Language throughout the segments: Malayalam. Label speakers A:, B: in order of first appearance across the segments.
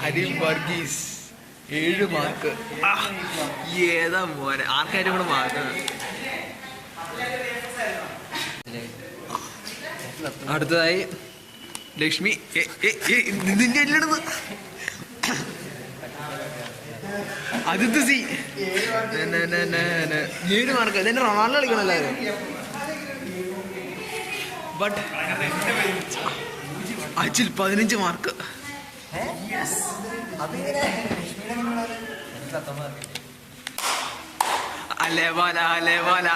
A: അരിം വർഗീസ് 7 മാർക്ക്. ഏതാ മോനെ, ആർക്കാരും കൂടെ മാർക്ക്. അടുത്തതായി ലക്ഷ്മി. ഇതിന്റെ എല്ലാം ആദിത്യ സി 7 മാർക്ക്. ഇതെന്നെ റൊണാൾഡോ കളിക്കണം എല്ലാവരും. But Ajil 15 mark. അല്ലേ പോലെ അല്ലേ പോലെ.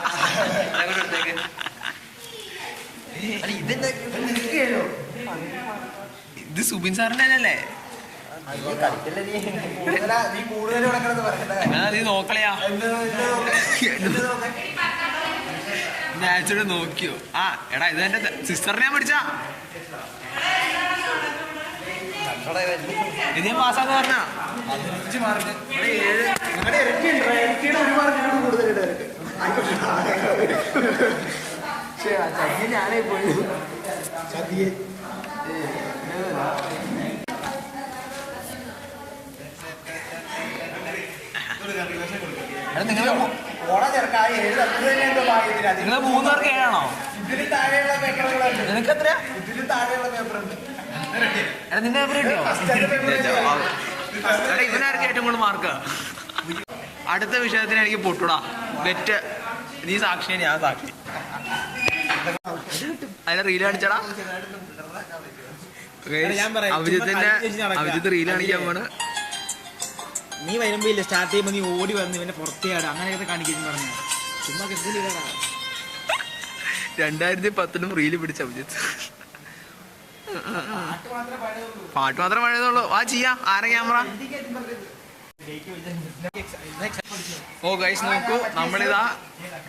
A: ഇത് സുബിൻ സാറിന്റെ അല്ലേ? നീ നോക്കളയാ മാച്ചോട് നോക്കിയോ? ആ എടാ ഇത് എന്റെ സിസ്റ്ററിനെ ഞാൻ പഠിച്ചാ ഇത് ഞാൻ പാസ്സാന്ന് പറഞ്ഞാ 15 മാർക്ക്. ഞാനേ പോയി നിങ്ങള് 3 പേർക്ക് 7ആണോ? നിനക്ക് എത്രയാ? നിന്റെ പേപ്പർ കിട്ടിയോ? ഇവനാർക്ക് ഏറ്റവും കൂടുതൽ മാർക്ക്. അടുത്ത വിഷയത്തിന് എനിക്ക് പൊട്ടൂടാ. ബെറ്റ് നീ സാക്ഷി, ഞാൻ സാക്ഷി. അതിനെ റീൽ കാണിച്ചടാ. അഭിജിത്ത് റീൽ കാണിക്കാൻ പോണ്.
B: നീ വരുമ്പോ ഇല്ല സ്റ്റാർട്ട് ചെയ്യുമ്പോ നീ ഓടി വന്ന് ഇവനെ പുറത്തേടാ അങ്ങനെയൊക്കെ കാണിക്കുന്നു പറഞ്ഞു. ചുമ്മാ
A: 2010 റീല് പിടിച്ച അഭിജിത്ത്. പാട്ട് മാത്രമേ പഴയതുള്ളൂ. ആ ചെയ്യാ. ആരെ ക്യാമറ? ഓ ഗൈസ് നോക്കൂ, നമ്മളിതാ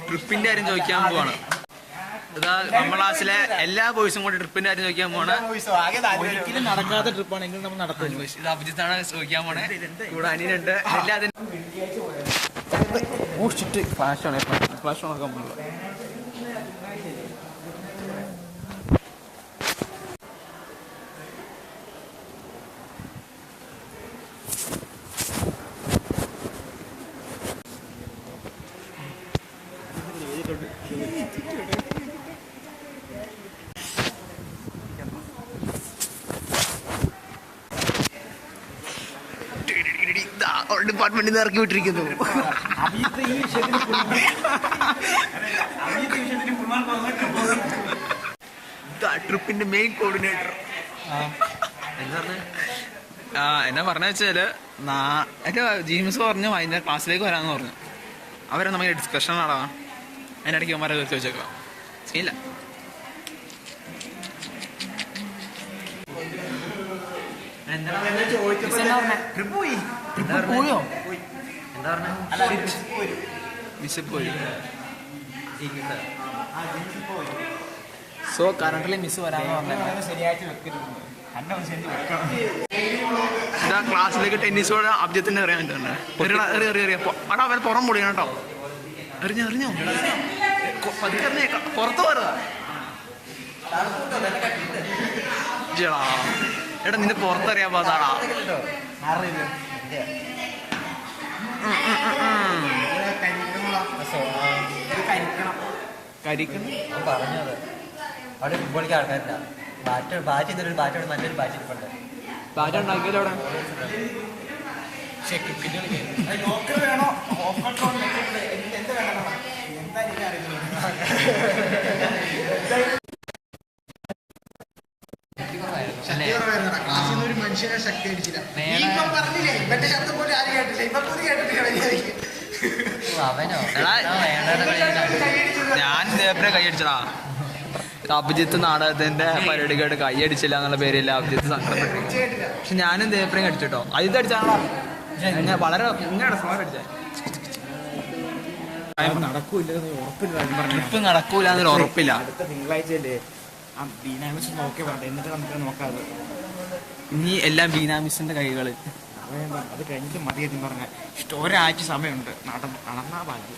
A: ട്രിപ്പിന്റെ കാര്യം ചോദിക്കാൻ പോവാണ്. ഇതാ നമ്മുടെ ക്ലാസ്സിലെ എല്ലാ ബോയ്സും കൂടി ട്രിപ്പിന്റെ കാര്യം ചോദിക്കാൻ പോണേ.
B: ഒരിക്കലും നടക്കാത്ത ട്രിപ്പാണെങ്കിൽ നമ്മൾ നടത്തും.
A: ഇത് അഭിജിത്താണ് ചോദിക്കാൻ പോണേ. ഇവിടെ അനിയനുണ്ട്. എല്ലാത്തിനും ഫ്ലാഷ് ഓണാക്കാൻ പോകുന്നത്. ഡിപ്പാർട്ട്മെന്റിൽ നിന്ന് ഇറക്കി വിട്ടിരിക്കുന്നു. ട്രിപ്പിന്റെ മെയിൻ കോർഡിനേറ്റർ എന്നാ പറഞ്ഞ വെച്ചാല് എന്റെ ജീംസ് പറഞ്ഞു അതിന്റെ ക്ലാസ്സിലേക്ക് വരാന്ന് പറഞ്ഞു. അവരെ നമുക്ക് ഡിസ്കഷൻ നടക്കാം. അതിനിടയ്ക്ക് അവന്മാരെ തീർത്ത് വെച്ചേക്കാം. ഇല്ല പോയോ? എന്താ പറഞ്ഞ സോ കറന്റില് മിസ് വരാന്ന് പറഞ്ഞു. ക്ലാസ്സിലേക്ക് ടെന്നീസോട് അബ്ജത്തിന്റെ അറിയാൻ പറ്റുന്നുണ്ട്. അടാ അവൻ പുറം പൊടിയാണ് കേട്ടോ. അറിഞ്ഞോ പുറത്ത് പോരുതാ. എടാ നിന്റെ പുറത്തറിയാൻ പോതാടാ. കരിക്കണം
C: പറഞ്ഞത് അവിടെ ഫുട്ബോളിക്ക് ആൾക്കാരില്ല. ബാറ്റോട് മറ്റൊരു ബാറ്റിരിപ്പുണ്ട്.
A: ബാറ്റ് ഉണ്ടാക്കിയല്ലോ അവിടെ.
B: ഒരു മനുഷ്യനെ ശക്തി അടിച്ചില്ല.
A: ഞാൻ ഇതേപ്പനെ കൈയടിച്ചടാ. അഭിജിത്ത് നാടകത്തിന്റെ പരിപാടിക്കായിട്ട് കൈയടിച്ചില്ല എന്നുള്ള പേരില്ല അഭിജിത്ത് സങ്കടപ്പെട്ടു. പക്ഷെ ഞാനും ദേപ്രയും അടിച്ചിട്ടോ. അജിത്ത് അടിച്ചാണോ? ഞാൻ വളരെ ട്രിപ്പ് നടക്കൂല എന്നൊരു ഉറപ്പില്ല.
B: അടുത്ത തിങ്കളാഴ്ചയല്ലേ ആ ബീനാമിസ് നോക്കി വേണ്ട, എന്നിട്ട് നമുക്ക് നോക്കാതെ.
A: ഇനി എല്ലാം ബീനാമിസിന്റെ കൈകള്.
B: അത് കഴിഞ്ഞിട്ട് മതി എന്ന് പറഞ്ഞ ഒരാഴ്ച സമയമുണ്ട്. നടന്നാ ഭാഗ്യം.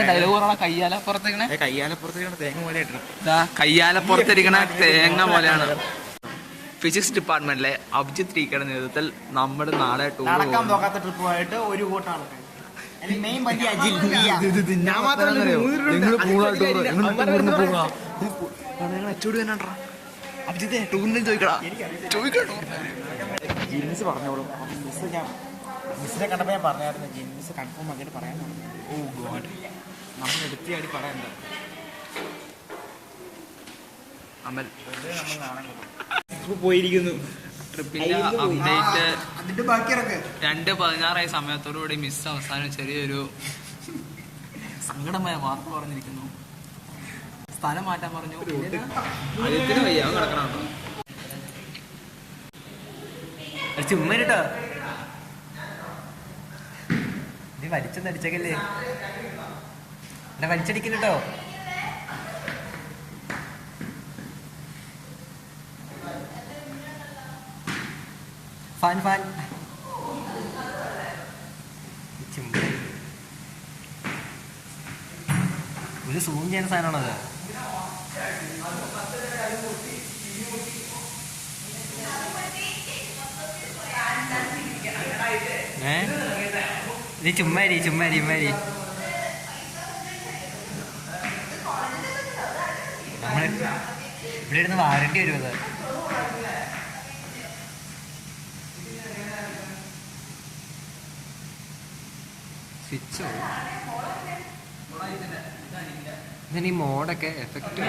A: ഡയലോഗ് പറഞ്ഞ കയ്യാലപ്പുറത്തേക്കണേ
B: കയ്യാലപ്പുറത്തേക്കാണ് തേങ്ങ പോലെ ഇട്ടത്.
A: കയ്യാലപ്പുറത്തിരിക്കണ തേങ്ങ പോലെയാണ്. ഫിസിക്സ് ഡിപ്പാർട്ട്മെന്റിലെ അഭിജിത്ത് ടീക്കയുടെ നേതൃത്വത്തിൽ നമ്മുടെ നാളെ ടൂർ
B: നടക്കാൻ പോകാത്ത ട്രിപ്പുമായിട്ട് ഒരു കൂട്ടം ആൾക്കാർ. മെയിൻ വണ്ടി അജിൽ ഞാൻ മാത്രമല്ല
A: അഭിജിത്തെ ടൂറിന് ചോദിക്കടാ
B: ജിൻസ് പറഞ്ഞോളും. മിസ്സിനെ കണ്ടപ്പോൾ ഞാൻ പറഞ്ഞായിരുന്നു ജിൻസ് കൺഫേം ആക്കിയിട്ട് പറയാൻ പറഞ്ഞു. ഓ ഗോഡ്, നമ്മൾ എടുത്തിയാടി പറയണ്ട.
A: അമൽ
B: നമ്മൾ നാളെ പോയിരിക്കുന്നു.
A: ട്രിപ്പിന്റെ അപ്ഡേറ്റ്
B: അതിന്റെ ബാക്കിയൊക്കെ
A: 2:16 സമയത്തോടുകൂടി മിസ് അവസാനം ചെറിയൊരു സങ്കടമായ വാർത്ത പറഞ്ഞിരിക്കുന്നു. സ്ഥലം മാറ്റാൻ പറഞ്ഞു. ആദ്യത്തിന് വയ്യ കിടക്കണം.
C: ചുമ്മാ കേട്ടോ, നീ വലിച്ചൊന്നും അടിച്ചേക്കല്ലേ, എന്നെ വലിച്ചടിക്കല്ലോ. ഫാൻ ഫാൻ ഒരു സൂം ചെയ്യുന്ന സാധനമാണത്. നീ ചുമ്മാരി ചുമ്മാരി ചുമ്മാരി നമ്മൾ ഇവിടെ ഇരുന്ന് വാരണ്ടി വരും അത്. സ്വിച്ചോ ഈ മോഡൊക്കെ എഫക്റ്റ്